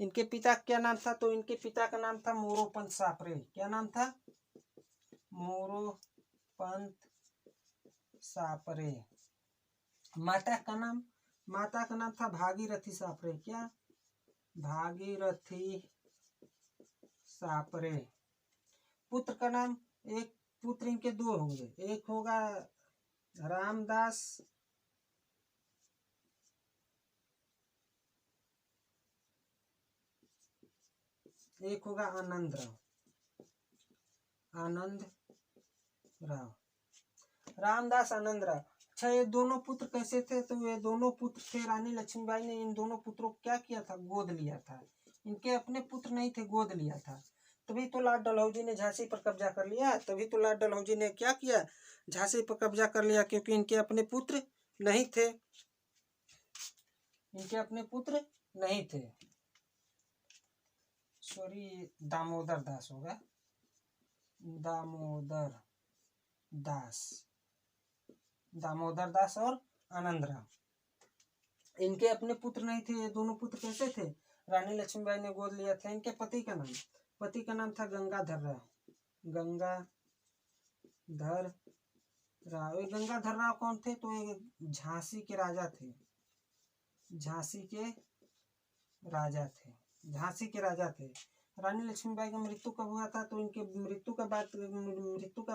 इनके पिता क्या नाम था? तो इनके पिता का नाम था मोरोपंत सापरे। क्या नाम था? मोरोपंत सापरे। माता का नाम? माता का नाम था भागीरथी सापरे। क्या? भागीरथी सापरे। पुत्र का नाम? एक पुत्र इनके दो होंगे, एक होगा रामदास, एक होगा आनंद राव। आनंद राव, रामदास आनंद राव। अच्छा, ये दोनों पुत्र कैसे थे? तो ये दोनों पुत्र थे, रानी लक्ष्मीबाई ने इन दोनों पुत्रों को क्या किया था? गोद लिया था। इनके अपने पुत्र नहीं थे, गोद लिया था। तभी तो लाल डलहौजी ने झांसी पर कब्जा कर लिया। तभी तो लाल डलहौजी ने क्या किया? झांसी पर कब्जा कर लिया, क्योंकि इनके अपने पुत्र नहीं थे। इनके अपने पुत्र नहीं थे। सॉरी, दामोदर दास होगा, दामोदर दास, दामोदर दास और आनंद राव। इनके अपने पुत्र नहीं थे। ये दोनों पुत्र कैसे थे? रानी लक्ष्मीबाई ने गोद लिया था। इनके पति का नाम? पति का नाम था गंगाधर राव। गंगाधर राव। ये गंगाधर राव कौन थे? तो ये झांसी के राजा थे। झांसी के राजा थे। झांसी के राजा थे। रानी लक्ष्मीबाई का मृत्यु कब हुआ था? तो इनके मृत्यु का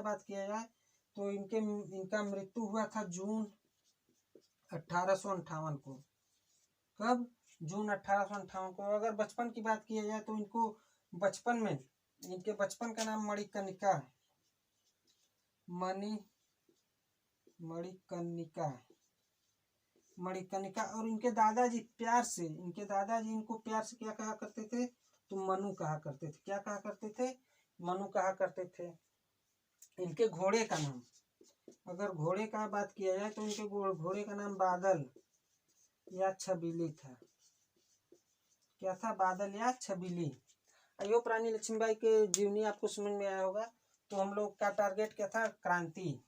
बात किया जाए तो इनका मृत्यु हुआ था जून 1858 को। कब? जून 1858 को। अगर बचपन की बात की जाए तो इनको बचपन में, इनके बचपन का नाम मणिकर्णिका, मणिकर्णिका। और इनके दादाजी इनको प्यार से क्या कहा करते थे? तो मनु कहा करते थे। क्या कहा करते थे? मनु कहा करते थे। इनके घोड़े का नाम, अगर घोड़े का बात किया जाए तो इनके घोड़े का नाम बादल या छबीली था। क्या था? बादल या छबीली। अयो, रानी लक्ष्मीबाई के जीवनी आपको समझ में आया होगा। तो हम लोग का टारगेट क्या था? क्रांति।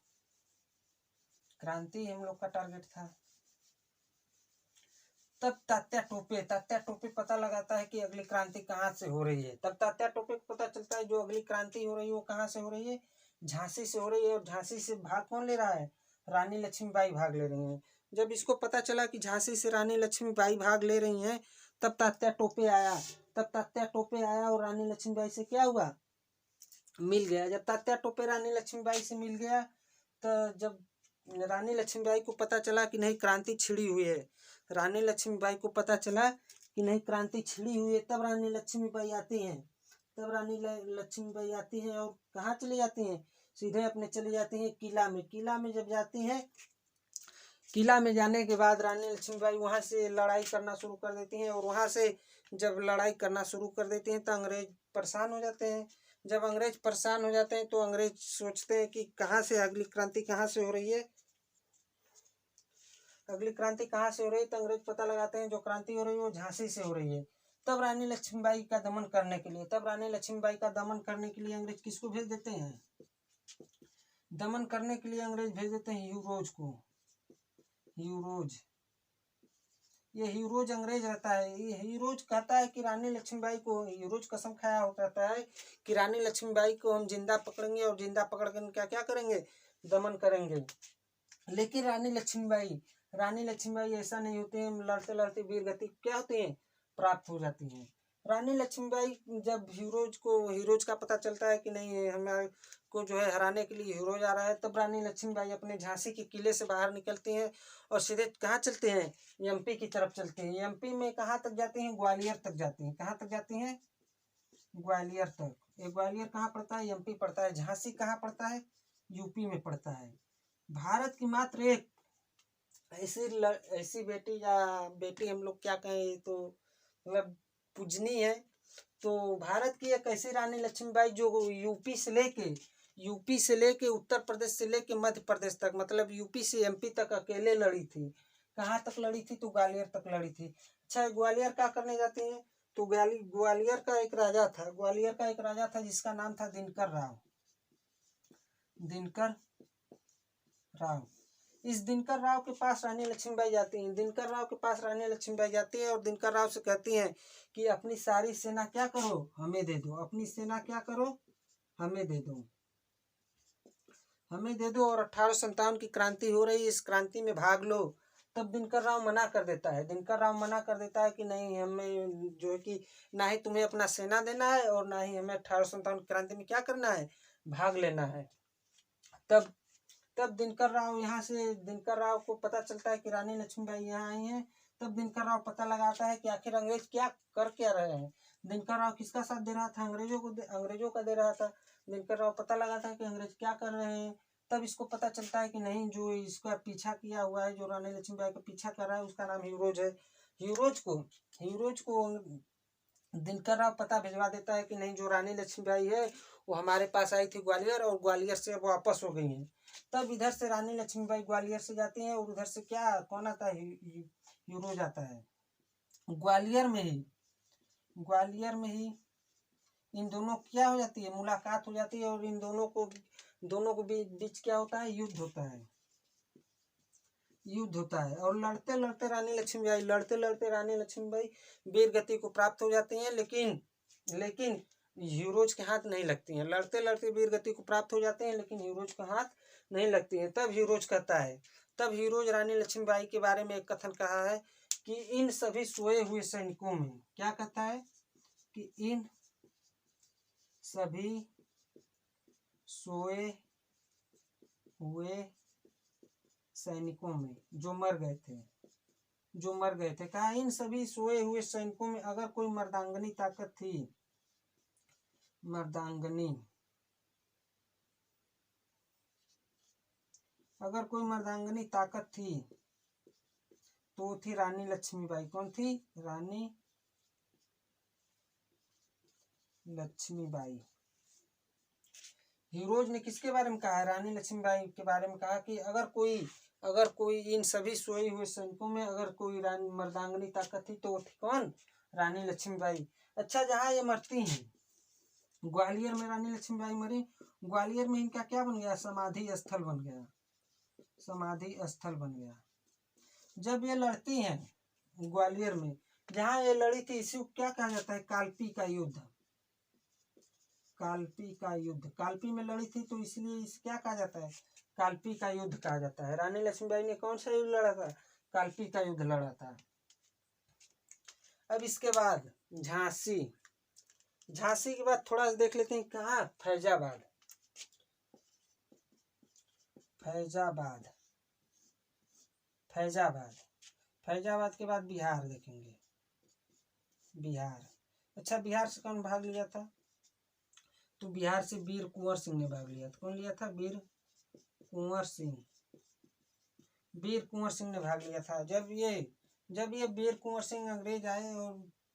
क्रांति हम लोग का टारगेट था। तब तात्या टोपे पता लगाता है कि अगली क्रांति कहाँ से हो रही है। तब तात्या टोपे को पता चलता है जो अगली क्रांति हो रही है वो कहाँ से हो रही है? झांसी से हो रही है। और झांसी से भाग कौन ले रहा है? रानी लक्ष्मीबाई भाग ले रही हैं। जब इसको पता चला कि झांसी से रानी लक्ष्मीबाई भाग ले रही हैं, तब तात्या टोपे आया और रानी लक्ष्मीबाई से क्या हुआ? मिल गया। जब तात्या टोपे रानी लक्ष्मीबाई से मिल गया, तो जब रानी लक्ष्मीबाई को पता चला कि नहीं क्रांति छिड़ी हुई है, रानी लक्ष्मीबाई को पता चला कि नहीं क्रांति छिड़ी हुई है, तब रानी लक्ष्मीबाई आती हैं। और कहाँ चली जाती हैं? सीधे अपने चली जाती हैं किला में। किला में जब जाती हैं, किला में जाने के बाद रानी लक्ष्मीबाई वहाँ से लड़ाई करना शुरू कर देती हैं। और वहाँ से जब लड़ाई करना शुरू कर देती हैं तो अंग्रेज परेशान हो जाते हैं। जब अंग्रेज परेशान हो जाते हैं तो अंग्रेज सोचते हैं कि कहाँ से अगली क्रांति कहाँ से हो रही है, तो अंग्रेज पता लगाते हैं जो क्रांति हो रही है वो झांसी से हो रही है। तब रानी लक्ष्मीबाई का दमन करने के लिए अंग्रेज किसको भेज देते हैं? दमन करने के लिए अंग्रेज भेज देते हैं ह्यूरोज को। ह्यूरोज अंग्रेज रहता है। ये ह्यूरोज कहता है कि रानी लक्ष्मीबाई को, ह्यूरोज कसम खाया होता है कि रानी लक्ष्मीबाई को हम जिंदा पकड़ेंगे और जिंदा पकड़ कर क्या करेंगे? दमन करेंगे। लेकिन रानी लक्ष्मीबाई ऐसा नहीं होते हैं। लड़ते लड़ते वीर गति क्या होते हैं? प्राप्त हो जाती हैं। रानी लक्ष्मीबाई जब हीरोज का पता चलता है कि नहीं हमारे को जो है हराने के लिए हीरोज आ रहा है, तब रानी लक्ष्मीबाई अपने झांसी के किले से बाहर निकलती हैं और सीधे कहाँ चलते हैं? एमपी की तरफ चलते हैं। एमपी में कहाँ तक जाती हैं? ग्वालियर तक जाती हैं। कहाँ तक जाती हैं? ग्वालियर तक। ये ग्वालियर कहाँ पड़ता है? एमपी पड़ता है। झांसी कहाँ पड़ता है? यूपी में पड़ता है। भारत की मात्र एक ऐसी बेटी हम लोग क्या कहें, तो मतलब पूजनीय है। तो भारत की एक ऐसी रानी लक्ष्मीबाई जो यूपी से लेके उत्तर प्रदेश से लेके मध्य प्रदेश तक, मतलब यूपी से एमपी तक अकेले लड़ी थी। कहाँ तक लड़ी थी? तो ग्वालियर तक लड़ी थी। अच्छा, ग्वालियर क्या करने जाती हैं? तो ग्वालियर का एक राजा था जिसका नाम था दिनकर राव। इस दिनकर राव के पास रानी लक्ष्मीबाई जाती हैं। दिनकर राव के पास रानी लक्ष्मीबाई जाती है और दिनकर राव से कहती हैं कि अपनी सारी सेना क्या करो, हमें दे दो। अपनी सेना क्या करो, हमें दे दो, हमें दे दो, और 1857 की क्रांति हो रही है, इस क्रांति में भाग लो। तब दिनकर राव मना कर देता है। दिनकर राव मना कर देता है कि नहीं, हमें जो है कि ना ही तुम्हें अपना सेना देना है और ना ही हमें 1857 क्रांति में क्या करना है, भाग लेना है। तब तब दिनकर राव को पता चलता है कि रानी लक्ष्मीबाई यहाँ आई हैं। तब दिनकर राव पता लगाता है कि आखिर अंग्रेज क्या कर क्या रहे हैं। दिनकर राव किसका साथ दे रहा था, अंग्रेजों का दे रहा था। दिनकर राव पता लगाता है कि अंग्रेज क्या कर रहे हैं। तब इसको पता चलता है कि नहीं, जो इसका पीछा किया हुआ है, जो रानी लक्ष्मीबाई का पीछा कर रहा है, उसका नाम हीरोज है। हीरोज को दिनकर राव पता भिजवा देता है कि नहीं, जो रानी लक्ष्मीबाई है वो हमारे पास आई थी ग्वालियर, और ग्वालियर से अब वापस हो गई हैं। तब इधर से रानी लक्ष्मीबाई ग्वालियर से जाती हैं और उधर से क्या कौन आता है, हीरोज आता है। ग्वालियर में ही इन दोनों क्या हो जाती है, मुलाकात हो जाती है, और इन दोनों को बीच क्या होता है, युद्ध होता है। और लड़ते लड़ते रानी लक्ष्मीबाई वीर गति को प्राप्त हो जाती हैं, लेकिन हीरोज के हाथ नहीं लगती हैं। लड़ते लड़ते वीर गति को प्राप्त हो जाते हैं, लेकिन हीरोज के हाथ नहीं लगती हैं। तब हीरोज रानी लक्ष्मीबाई के बारे में एक कथन कहा है कि इन सभी सोए हुए सैनिकों में, क्या कहता है कि इन सभी सोए हुए सैनिकों में जो मर गए थे, कहा इन सभी सोए हुए सैनिकों में अगर कोई मर्दांगनी ताकत थी, अगर कोई मर्दांगनी ताकत थी तो थी रानी लक्ष्मीबाई। कौन थी, रानी लक्ष्मीबाई। हीरोज ने किसके बारे में कहा, रानी लक्ष्मीबाई के बारे में कहा कि अगर कोई इन सभी सोए हुए सैनिकों में अगर कोई मर्दांगनी ताकत थी तो वो थी कौन, रानी लक्ष्मीबाई। अच्छा, जहाँ ये मरती हैं ग्वालियर में, रानी लक्ष्मीबाई मरी, ग्वालियर में इनका क्या बन गया, समाधि स्थल बन गया। जब ये लड़ती हैं ग्वालियर में, जहाँ ये लड़ी थी, इसी को क्या कहा जाता है, कालपी का युद्ध। कालपी में लड़ी थी, तो इसलिए इसे क्या कहा जाता है, कालपी का युद्ध कहा जाता है। रानी लक्ष्मीबाई ने कौन सा युद्ध लड़ा था, कालपी का युद्ध लड़ा था। अब इसके बाद झांसी के बाद थोड़ा देख लेते हैं कहाँ, फैजाबाद के बाद बिहार देखेंगे, अच्छा, बिहार से कौन भाग लिया था, तो बिहार से वीर कुंवर सिंह ने भाग लिया था। कौन लिया था, वीर कुंवर सिंह ने भाग लिया था। जब ये वीर कुंवर सिंह अंग्रेज आए और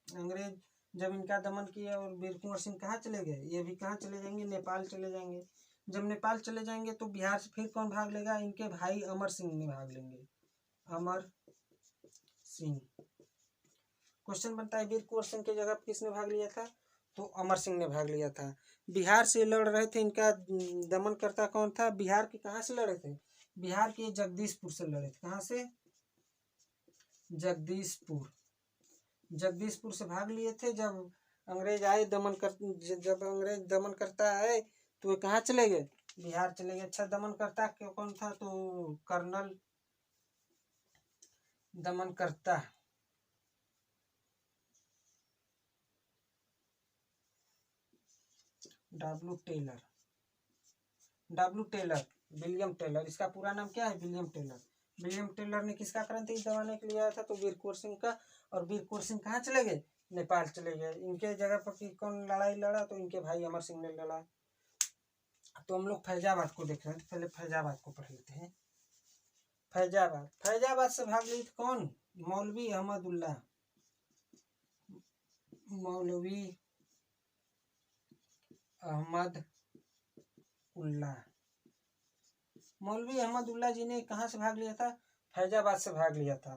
अंग्रेज जब इनका दमन किया, और वीर कुंवर सिंह कहाँ चले गए, ये भी कहाँ चले जाएंगे, नेपाल चले जाएंगे। जब नेपाल चले जाएंगे तो बिहार से फिर कौन भाग लेगा, इनके भाई अमर सिंह ने भाग लेंगे, अमर सिंह। क्वेश्चन बनता है वीर कुंवर सिंह की जगह किसने भाग लिया था, तो अमर सिंह ने भाग लिया था। बिहार से लड़ रहे थे, इनका दमन करता कौन था, बिहार के कहाँ से लड़े थे, बिहार के जगदीशपुर से लड़े थे। कहाँ से, जगदीशपुर से भाग लिए थे। जब अंग्रेज आए जब अंग्रेज दमन करता है तो वे कहाँ चले गए, बिहार चले गए। अच्छा, दमन करता कौन था, तो कर्नल दमनकर्ता डब्ल्यू टेलर, विलियम टेलर। इसका पूरा नाम क्या है, विलियम टेलर ने किसका क्रांति दबाने के लिए आया था, तो वीर कुंवर सिंह का। और वीर कुंवर सिंह कहाँ चले गए, नेपाल चले गए। इनके जगह पर कौन लड़ाई लड़ा, तो इनके भाई अमर सिंह ने लड़ा। तो हम लोग फैजाबाद को देख रहे हैं, तो पहले फैजाबाद को पढ़ लेते हैं। फैजाबाद से भाग लिए थे कौन, मौलवी अहमदुल्ला जी ने कहाँ से भाग लिया था, फैजाबाद से भाग लिया था।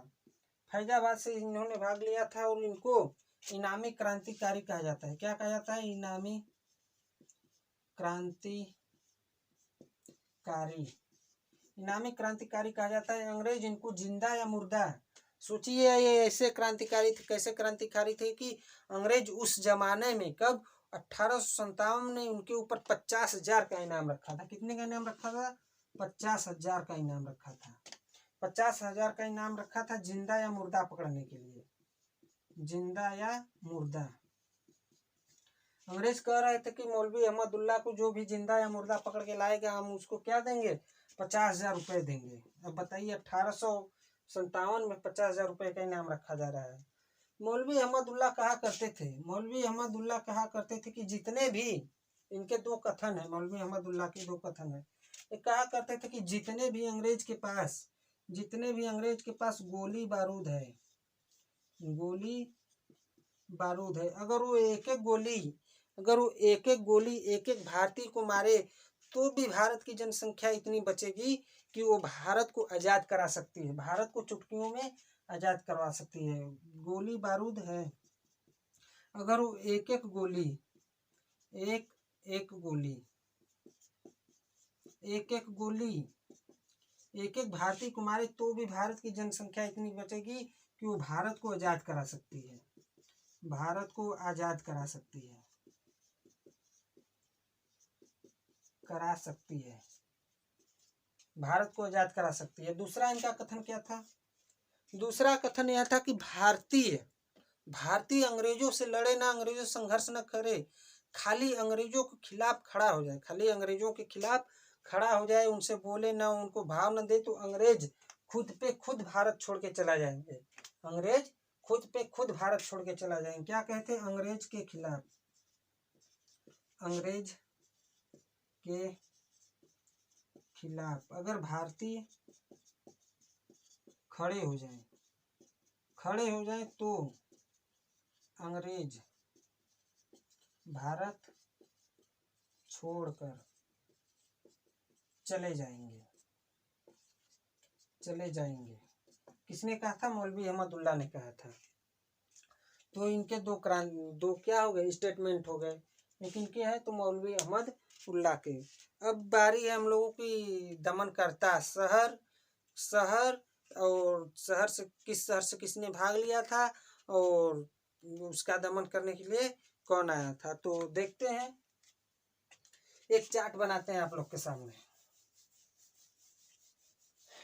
फैजाबाद से इन्होंने भाग लिया था, और इनको इनामी क्रांतिकारी कहा जाता है। क्या कहा जाता है, इनामी क्रांतिकारी। इनामी क्रांतिकारी कहा जाता है। अंग्रेज इनको जिंदा या मुर्दा, सोचिए ये ऐसे क्रांतिकारी थे, कैसे क्रांतिकारी थे कि अंग्रेज उस जमाने में, कब 1857 में उनके ऊपर 50,000 का इनाम रखा था। कितने का इनाम रखा था? 50,000 का इनाम रखा था। 50,000 का इनाम रखा था जिंदा या मुर्दा पकड़ने के लिए, जिंदा या मुर्दा। अंग्रेज कह रहे थे कि मौलवी अहमदुल्ला को जो भी जिंदा या मुर्दा पकड़ के लाएगा हम उसको क्या देंगे? 50,000 रुपये देंगे। अब बताइए 1857 में 50,000 रुपये का इनाम रखा जा रहा है। मौलवी अहमदुल्ला कहा करते थे, मौलवी अहमदुल्ला कहा करते थे कि जितने भी, इनके दो कथन है, मौलवी अहमदुल्ला के दो कथन है। ये कहा करते थे कि जितने भी अंग्रेज के पास गोली बारूद है, गोली बारूद है, अगर वो एक एक गोली एक एक भारतीय को मारे तो भी भारत की जनसंख्या इतनी बचेगी कि वो भारत को आज़ाद करा सकती है, भारत को चुटकियों में आज़ाद करवा सकती है। गोली बारूद है, अगर वो एक एक गोली एक एक भारतीय को मारे तो भी भारत की जनसंख्या इतनी बचेगी कि वो भारत को आज़ाद करा सकती है, भारत को आज़ाद करा सकती है, भारत को आज़ाद करा सकती है। दूसरा इनका कथन क्या था? दूसरा कथन यह था कि भारतीय अंग्रेजों से लड़े ना, अंग्रेजों से संघर्ष न करे, खाली अंग्रेजों के खिलाफ खड़ा हो जाए, खाली अंग्रेजों के खिलाफ खड़ा हो जाए, उनसे बोले ना, उनको भाव न दे, तो अंग्रेज खुद पे खुद भारत छोड़ के चला जाएंगे, अंग्रेज खुद पे खुद भारत छोड़ के चला जाएंगे। क्या कहते हैं? अंग्रेज के खिलाफ अगर भारतीय खड़े हो जाएं तो अंग्रेज भारत छोड़कर चले जाएंगे। किसने कहा था? मौलवी अहमदुल्ला ने कहा था। तो इनके दो क्या हो गए? स्टेटमेंट हो गए। लेकिन क्या है? तो मौलवी अहमदुल्ला के। अब बारी है हम लोगों की दमन करता शहर और शहर से किसने भाग लिया था और उसका दमन करने के लिए कौन आया था। तो देखते हैं, एक चार्ट बनाते हैं आप लोग के सामने,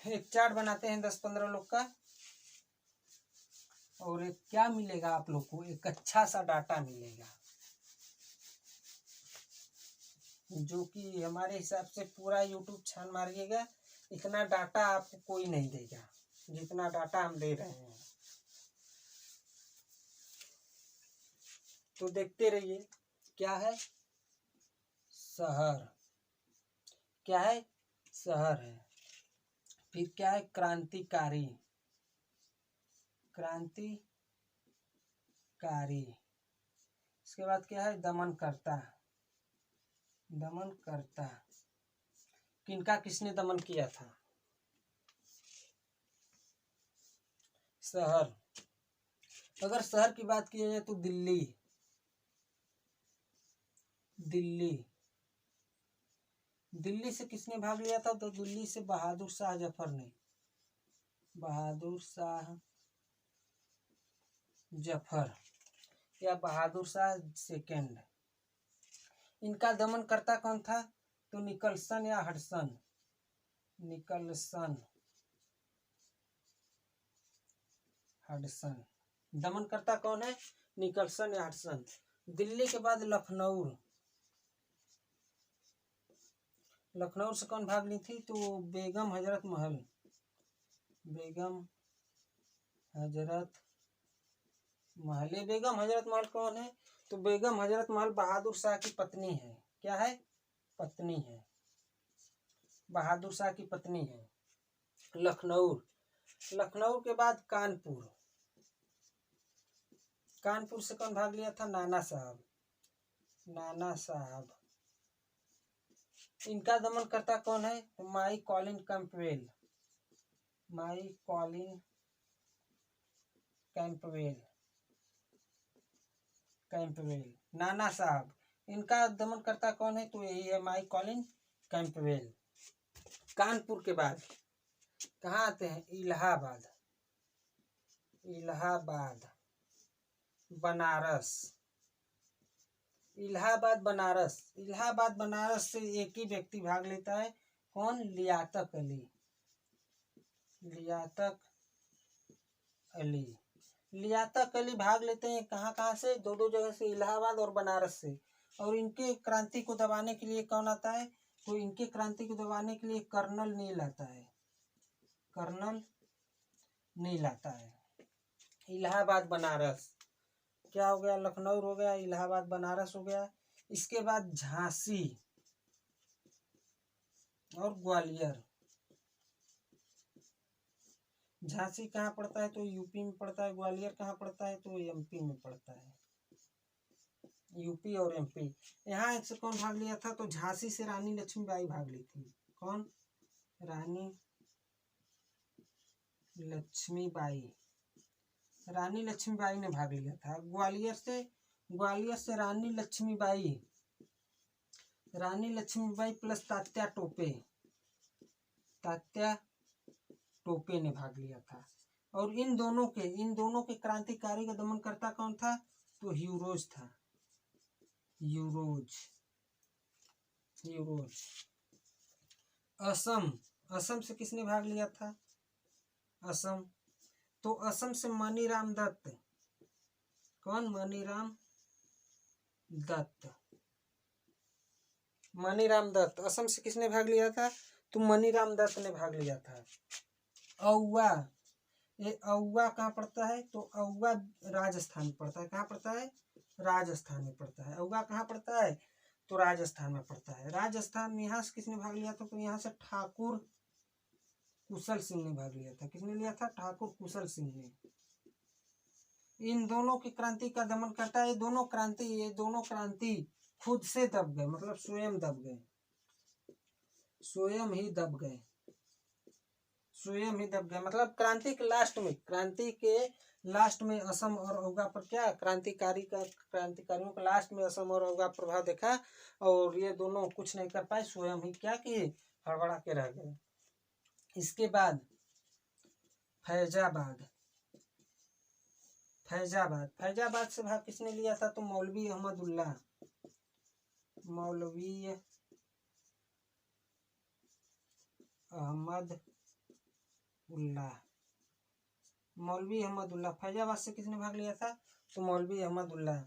एक चार्ट बनाते हैं 10-15 लोग का, और एक क्या मिलेगा आप लोग को? एक अच्छा सा डाटा मिलेगा जो कि हमारे हिसाब से पूरा यूट्यूब छान मारिएगा, इतना डाटा आपको कोई नहीं देगा जितना डाटा हम दे रहे हैं। तो देखते रहिए। क्या है? शहर। क्या है? शहर है। फिर क्या है? क्रांतिकारी। इसके बाद क्या है? दमनकर्ता। किसने दमन किया था? शहर। अगर शहर की बात की जाए तो दिल्ली से किसने भाग लिया था? तो दिल्ली से बहादुर शाह जफर या बहादुर शाह सेकेंड। इनका दमनकर्ता कौन था? तो निकलसन या हडसन। दमनकर्ता कौन है? निकलसन या हडसन। दिल्ली के बाद लखनऊ से कौन भाग ली थी? तो बेगम हजरत महल। ये बेगम हजरत महल कौन है? तो बेगम हजरत महल बहादुर शाह की पत्नी है। क्या है? पत्नी है, बहादुर शाह की पत्नी है। लखनऊ के बाद कानपुर से कौन भाग लिया था? नाना साहब। इनका दमनकर्ता कौन है? माई कॉलिन कैंपवेल। नाना साहब। इनका दमनकर्ता कौन है? तो यही है, माई कॉलिन कैंपवेल। कानपुर के बाद कहाँ आते हैं? इलाहाबाद, इलाहाबाद, बनारस, इलाहाबाद बनारस। इलाहाबाद बनारस से एक ही व्यक्ति भाग लेता है, कौन? लियाकत अली, लियाकत अली। लियाकत अली भाग लेते हैं कहाँ कहाँ से? दो दो जगह से, इलाहाबाद और बनारस से। और इनके क्रांति को दबाने के लिए कौन आता है? तो इनके क्रांति को दबाने के लिए कर्नल नील आता है, कर्नल नील आता है। इलाहाबाद बनारस क्या हो गया? लखनऊ हो गया, इलाहाबाद बनारस हो गया। इसके बाद झांसी और ग्वालियर। झांसी कहाँ पड़ता है? तो यूपी में पड़ता है। ग्वालियर कहाँ पड़ता है? तो एमपी में पड़ता है, यूपी और एमपी। यहाँ से कौन भाग लिया था? तो झांसी से रानी लक्ष्मीबाई भाग ली थी। कौन? रानी लक्ष्मीबाई, रानी लक्ष्मीबाई ने भाग लिया था। ग्वालियर से रानी लक्ष्मीबाई, रानी लक्ष्मीबाई प्लस तात्या टोपे, तात्या टोपे ने भाग लिया था। और इन दोनों के क्रांतिकारी का दमन करता कौन था? तो ह्यूरोज था, ह्यूरोज, ह्यूरोज। असम, असम से किसने भाग लिया था? असम, तो असम से मनीराम दत्त। कौन? मनीराम दत्त, मनीराम दत्त। असम से किसने भाग लिया था? तो मनीराम दत्त ने भाग लिया था। औवा, ये औवा कहाँ पड़ता है? तो औवा राजस्थान में पड़ता है। कहाँ पड़ता है? राजस्थान में पड़ता है। औवा कहाँ पड़ता है? तो राजस्थान में पड़ता है। राजस्थान, यहाँ से किसने भाग लिया था? तो यहाँ से ठाकुर कुशल सिंह ने भाग लिया था। किसने लिया था? ठाकुर कुशल सिंह ने। इन दोनों की क्रांति का दमन करता है। ये दोनों क्रांति खुद से दब गए, मतलब स्वयं दब गए, स्वयं ही दब गए, स्वयं ही दब गए। मतलब क्रांति के लास्ट में असम और औगा पर क्या क्रांतिकारियों का लास्ट में असम और औगा प्रभाव देखा, और ये दोनों कुछ नहीं कर पाए, स्वयं ही क्या किए? हड़बड़ा के रह गए। इसके बाद फैजाबाद, फैजाबाद से भाग किसने लिया था? तो मौलवी अहमदुल्लाह, मौलवी अहमदुल्लाह। फैजाबाद से किसने भाग लिया था? तो मौलवी अहमदुल्लाह।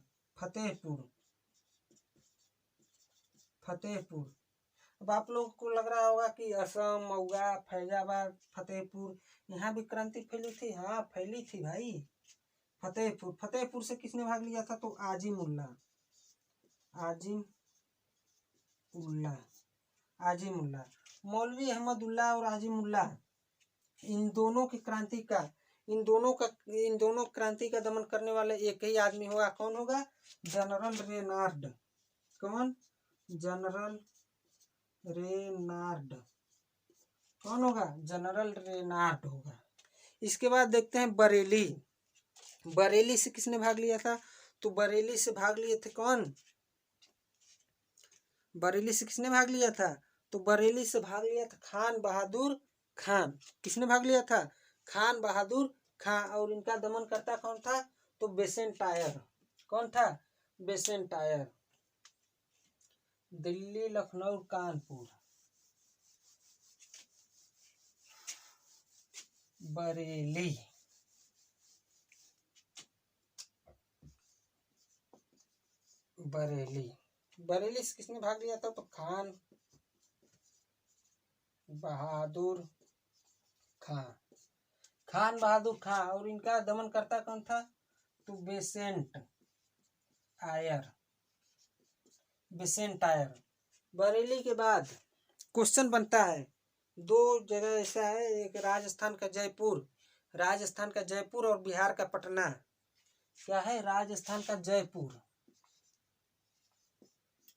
फतेहपुर। अब आप लोगों को लग रहा होगा कि असम, मऊगा, फैजाबाद, फतेहपुर, यहाँ भी क्रांति फैली थी। हाँ, फैली थी भाई। फतेहपुर से किसने भाग लिया था? तो आजिम उल्लाह, मौलवी अहमदुल्लाह और आजिम उल्लाह, इन दोनों क्रांति का दमन करने वाले एक ही आदमी होगा। कौन होगा? General Reynard. कौन? General Reynard. कौन होगा? जनरल रेनार्ड होगा। इसके बाद देखते हैं बरेली। बरेली से किसने भाग लिया था? तो बरेली से भाग लिए थे कौन? बरेली से किसने भाग लिया था? तो बरेली से भाग लिया था खान बहादुर खान। किसने भाग लिया था? खान बहादुर खान। और इनका दमन करता कौन था? तो बेसेंटायर। कौन था? बेसेंटायर। दिल्ली, लखनऊ, कानपुर, बरेली, बरेली से किसने भाग लिया था? तो खान बहादुर खान। और इनका दमन करता कौन था? तो बेसेंट आयर। बरेली के बाद क्वेश्चन बनता है, दो जगह ऐसा है, एक राजस्थान का जयपुर और बिहार का पटना। क्या है? राजस्थान का जयपुर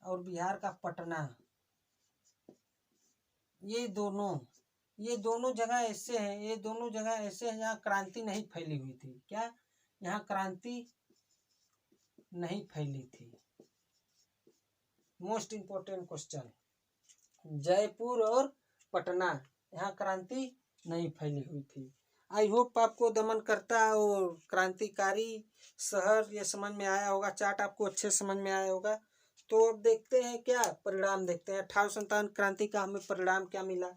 और बिहार का पटना। ये दोनों जगह ऐसे हैं यहाँ क्रांति नहीं फैली हुई थी। क्या? यहाँ क्रांति नहीं फैली थी। मोस्ट इंपोर्टेंट क्वेश्चन, जयपुर और पटना, यहाँ क्रांति नहीं फैली हुई थी। आई होप आपको दमनकर्ता और क्रांतिकारी शहर ये समझ में आया होगा, चार्ट आपको अच्छे समझ में आया होगा। तो अब देखते हैं क्या परिणाम, देखते हैं 1857 क्रांति का हमें परिणाम क्या मिला।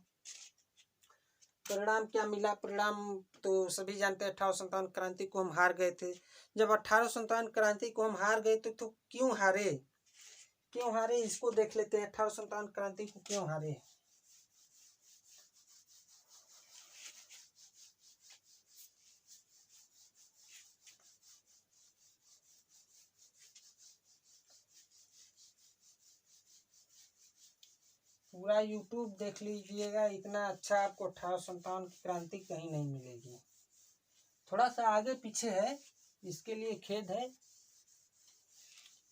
परिणाम तो सभी जानते हैं, 1857 क्रांति को हम हार गए थे। जब 1857 क्रांति को हम हार गए थे तो क्यों हारे इसको देख लेते हैं। 1857 क्रांति को क्यों हारे। पूरा यूट्यूब देख लीजिएगा, इतना अच्छा आपको 1857 की क्रांति कहीं नहीं मिलेगी। थोड़ा सा आगे पीछे है, इसके लिए खेद है,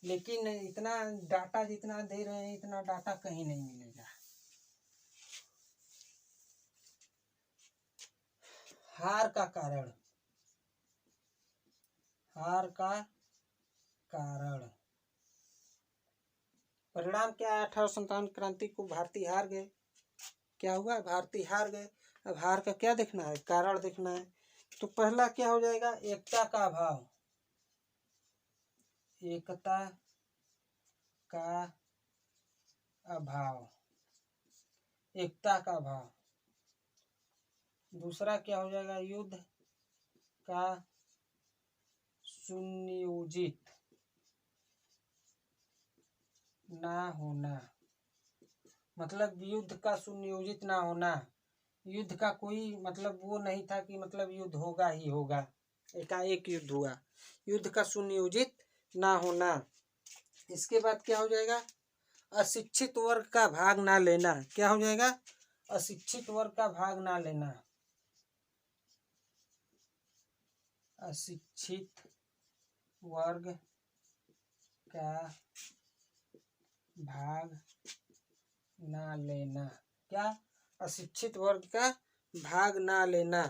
लेकिन इतना डाटा जितना दे रहे हैं इतना डाटा कहीं नहीं मिलेगा। हार का कारण परिणाम क्या है। 1857 क्रांति को भारतीय हार गए। क्या हुआ, भारतीय हार गए। अब हार का क्या देखना है, कारण देखना है। तो पहला क्या हो जाएगा, एकता का अभाव। एकता का अभाव, एकता का अभाव। दूसरा क्या हो जाएगा, युद्ध का सुनियोजित ना होना। मतलब युद्ध का सुनियोजित ना होना, युद्ध का कोई मतलब वो नहीं था कि मतलब युद्ध होगा ही होगा, एकाएक युद्ध हुआ। युद्ध का सुनियोजित ना होना। इसके बाद क्या हो जाएगा, अशिक्षित वर्ग का भाग ना लेना। क्या हो जाएगा, अशिक्षित वर्ग का भाग ना लेना। अशिक्षित वर्ग का भाग ना लेना। क्या, अशिक्षित वर्ग का भाग ना लेना।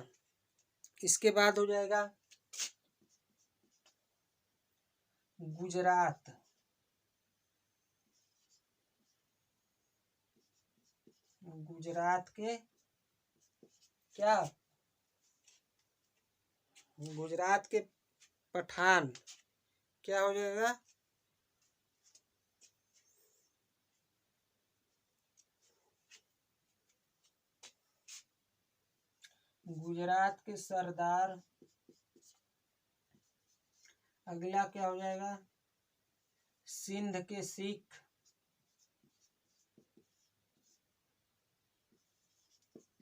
इसके बाद हो जाएगा गुजरात के क्या, गुजरात के पठान। क्या हो जाएगा, गुजरात के सरदार। अगला क्या हो जाएगा, सिंध के सिख।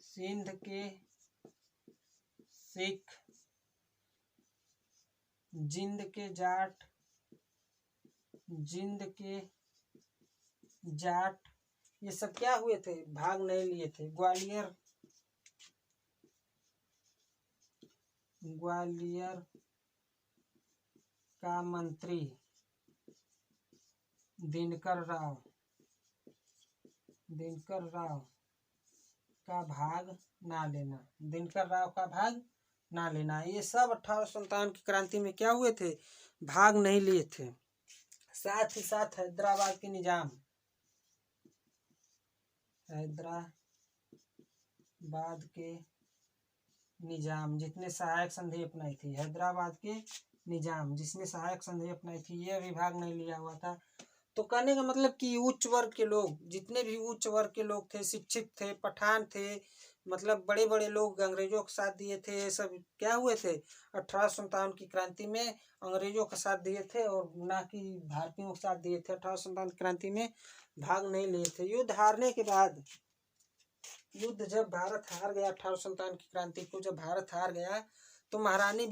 सिंध के सिख, जिंद के जाट। जिंद के जाट, ये सब क्या हुए थे, भाग नहीं लिए थे। ग्वालियर का मंत्री दिनकर राव का भाग ना लेना। दिनकर राव का भाग ना लेना। ये सब 1857 की क्रांति में क्या हुए थे, भाग नहीं लिए थे। साथ ही साथ हैदराबाद के निजाम, हैदराबाद के निजाम जितने सहायक संधि अपनाई थी, हैदराबाद के निजाम जिसने सहायक संधि अपनाई थी, यह भी भाग नहीं लिया हुआ था। तो कहने का मतलब कि उच्च वर्ग के लोग, जितने भी उच्च वर्ग के लोग थे, शिक्षित थे, पठान थे, मतलब बड़े बड़े लोग अंग्रेजों का साथ दिए थे। ये सब क्या हुए थे, 1857 की क्रांति में अंग्रेजों का साथ दिए थे और ना कि भारतीयों का साथ दिए थे। 1857 क्रांति में भाग नहीं लिए थे। युद्ध हारने के बाद, युद्ध जब भारत हार गया, 1857 की क्रांति को जब भारत हार गया तो महारानी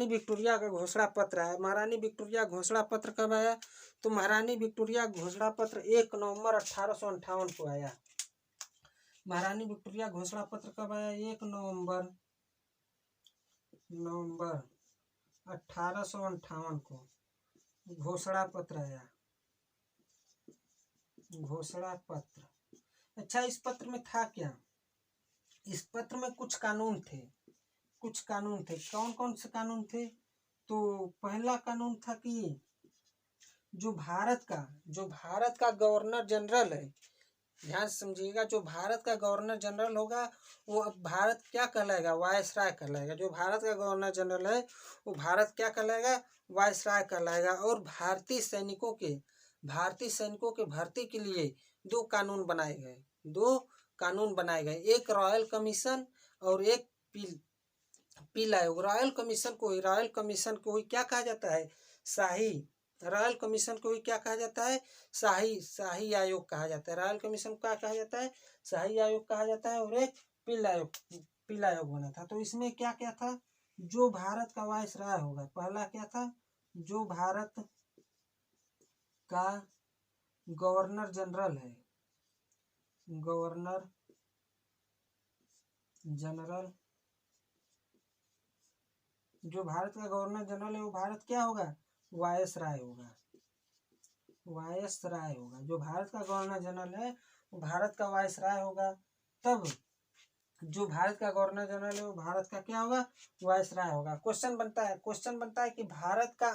विक्टोरिया का घोषणा पत्र आया। महारानी विक्टोरिया घोषणा पत्र कब आया, तो महारानी विक्टोरिया घोषणा पत्र 1 नवंबर 1858 को आया। महारानी विक्टोरिया घोषणा पत्र कब आया, 1 नवंबर 1858 को घोषणा पत्र आया। घोषणा पत्र, अच्छा इस पत्र में था क्या, इस पत्र में कुछ कानून थे। कौन कौन से कानून थे, तो पहला कानून था कि जो भारत का गवर्नर जनरल है, ध्यान से समझिएगा, जो भारत का गवर्नर जनरल होगा वो अब भारत क्या कहलाएगा, वायसराय कहलाएगा। जो भारत का गवर्नर जनरल है वो भारत क्या कहलाएगा, वायसराय कहलाएगा। और भारतीय सैनिकों के भर्ती के लिए दो कानून बनाए गए, एक रॉयल कमीशन और एक पील आयोग। रॉयल कमीशन को ही क्या कहा जाता है, रॉयल कमीशन को ही क्या कहा जाता है, शाही आयोग कहा जाता है। रॉयल कमीशन को क्या कहा जाता है, शाही आयोग कहा जाता है। और एक पील आयोग बना था। तो इसमें क्या क्या था, जो भारत का वायसराय होगा, पहला क्या था, जो भारत का गवर्नर जनरल है, जो भारत का गवर्नर जनरल है वो भारत क्या होगा, वायसराय होगा। जो भारत का गवर्नर जनरल है वो भारत का वायसराय होगा। तब जो भारत का गवर्नर जनरल है वो भारत का क्या होगा, वायसराय होगा। क्वेश्चन बनता है कि भारत का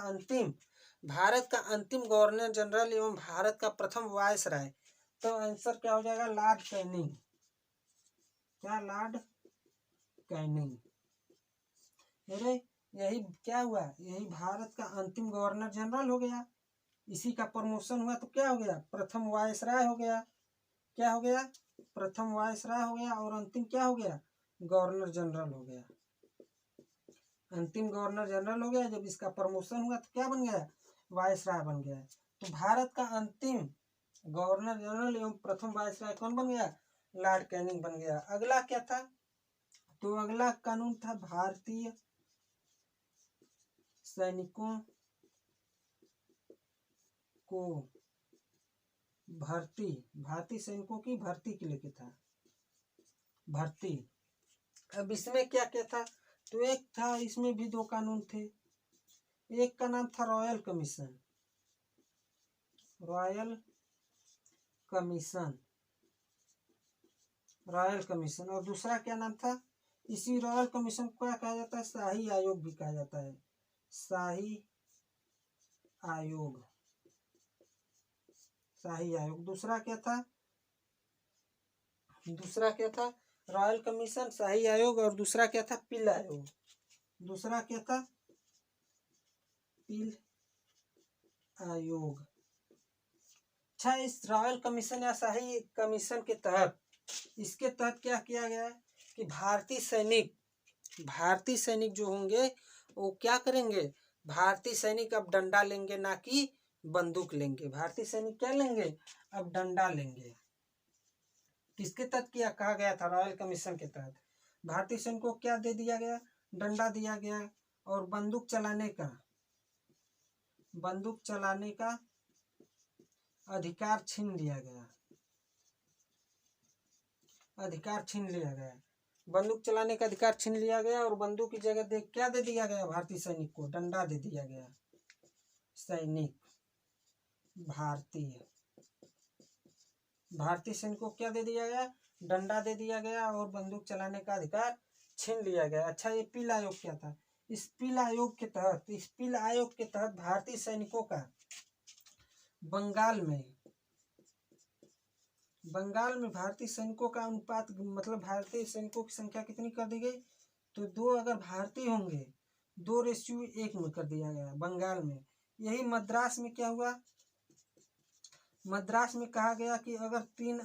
अंतिम गवर्नर जनरल एवं भारत का प्रथम वायसराय, तो आंसर क्या हो जाएगा, लॉर्ड कैनिंग। Lord Canning. अरे यही क्या हुआ, यही भारत का अंतिम गवर्नर जनरल हो गया। इसी का प्रमोशन हुआ तो क्या हो गया, प्रथम वायसराय हो गया। क्या हो गया, प्रथम वायसराय हो गया। और अंतिम क्या हो गया, गवर्नर जनरल हो गया। अंतिम गवर्नर जनरल हो गया। जब इसका प्रमोशन हुआ तो क्या बन गया, वायसराय बन गया। तो भारत का अंतिम गवर्नर जनरल एवं प्रथम वायसराय कौन बन गया, लॉर्ड कैनिंग बन गया। अगला क्या था, तो अगला कानून था भारतीय सैनिकों की भर्ती के लिए था, भर्ती। अब इसमें क्या क्या था, तो एक था, इसमें भी दो कानून थे। एक का नाम था रॉयल कमीशन और दूसरा क्या नाम था, इसी रॉयल कमीशन को क्या कहा जाता है, शाही आयोग भी कहा जाता है। शाही आयोग। दूसरा क्या था, रॉयल कमीशन, शाही आयोग, और दूसरा क्या था, पील आयोग। पील आयोग। अच्छा, इस रॉयल कमीशन या शाही कमीशन के तहत, इसके तहत क्या किया गया है कि भारतीय सैनिक जो होंगे वो क्या करेंगे, भारतीय सैनिक अब डंडा लेंगे, ना कि बंदूक लेंगे। भारतीय सैनिक क्या लेंगे, अब डंडा लेंगे। किसके तहत कहा गया था, रॉयल कमीशन के तहत भारतीय सैनिक को क्या दे दिया गया, डंडा दिया गया। और बंदूक चलाने का अधिकार छीन लिया गया। बंदूक चलाने का अधिकार छीन लिया गया। और बंदूक की जगह क्या दे दिया गया, भारतीय सैनिक को डंडा दे दिया गया। भारतीय सैनिक को क्या दे दिया गया, डंडा दे दिया गया और बंदूक चलाने का अधिकार छीन लिया गया। अच्छा, ये पील आयोग क्या था, इस पील आयोग के तहत भारतीय सैनिकों का बंगाल में भारतीय सैनिकों का अनुपात, मतलब भारतीय सैनिकों की संख्या कितनी कर दी गई, तो 2 अगर भारतीय होंगे 2:1 में कर दिया गया बंगाल में। यही मद्रास में क्या हुआ, मद्रास में कहा गया कि अगर 3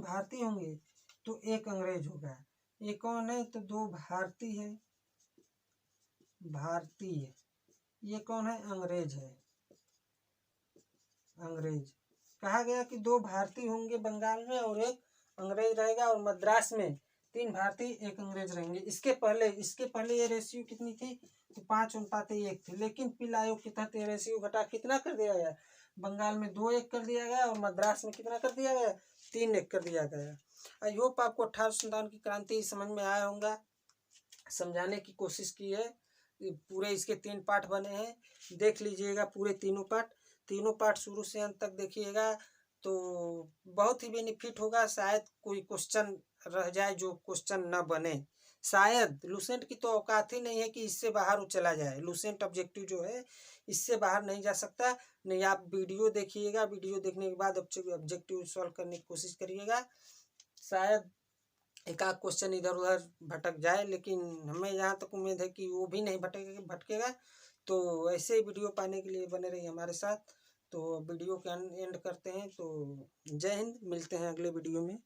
भारतीय होंगे तो 1 अंग्रेज होगा। ये कौन है, तो 2 भारतीय है, ये कौन है, अंग्रेज। कहा गया कि 2 भारतीय होंगे बंगाल में और 1 अंग्रेज रहेगा। और मद्रास में 3 भारतीय 1 अंग्रेज रहेंगे। इसके पहले ये रेशियो कितनी थी, तो 5:1 थी। लेकिन पील आयोग के तहत ये रेशियो घटा कितना कर दिया गया, बंगाल में 2:1 कर दिया गया और मद्रास में कितना कर दिया गया, 3:1 कर दिया गया। आई होप आपको 1857 की क्रांति समझ में आया होगा। समझाने की कोशिश की है। पूरे इसके 3 पार्ट बने हैं, देख लीजिएगा पूरे तीनों पार्ट शुरू से अंत तक देखिएगा, तो बहुत ही बेनिफिट होगा। शायद कोई क्वेश्चन रह जाए जो क्वेश्चन न बने, शायद लूसेंट की तो औकात ही नहीं है कि इससे बाहर वो चला जाए। लूसेंट ऑब्जेक्टिव जो है इससे बाहर नहीं जा सकता। नहीं, आप वीडियो देखिएगा, वीडियो देखने के बाद ऑब्जेक्टिव सॉल्व करने की कोशिश करिएगा। शायद एक आध क्वेश्चन इधर उधर भटक जाए, लेकिन हमें जहाँ तक उम्मीद है कि वो भी नहीं भटकेगा। तो ऐसे ही वीडियो पाने के लिए बने रहिए हमारे साथ। तो वीडियो के एंड करते हैं। तो जय हिंद, मिलते हैं अगले वीडियो में।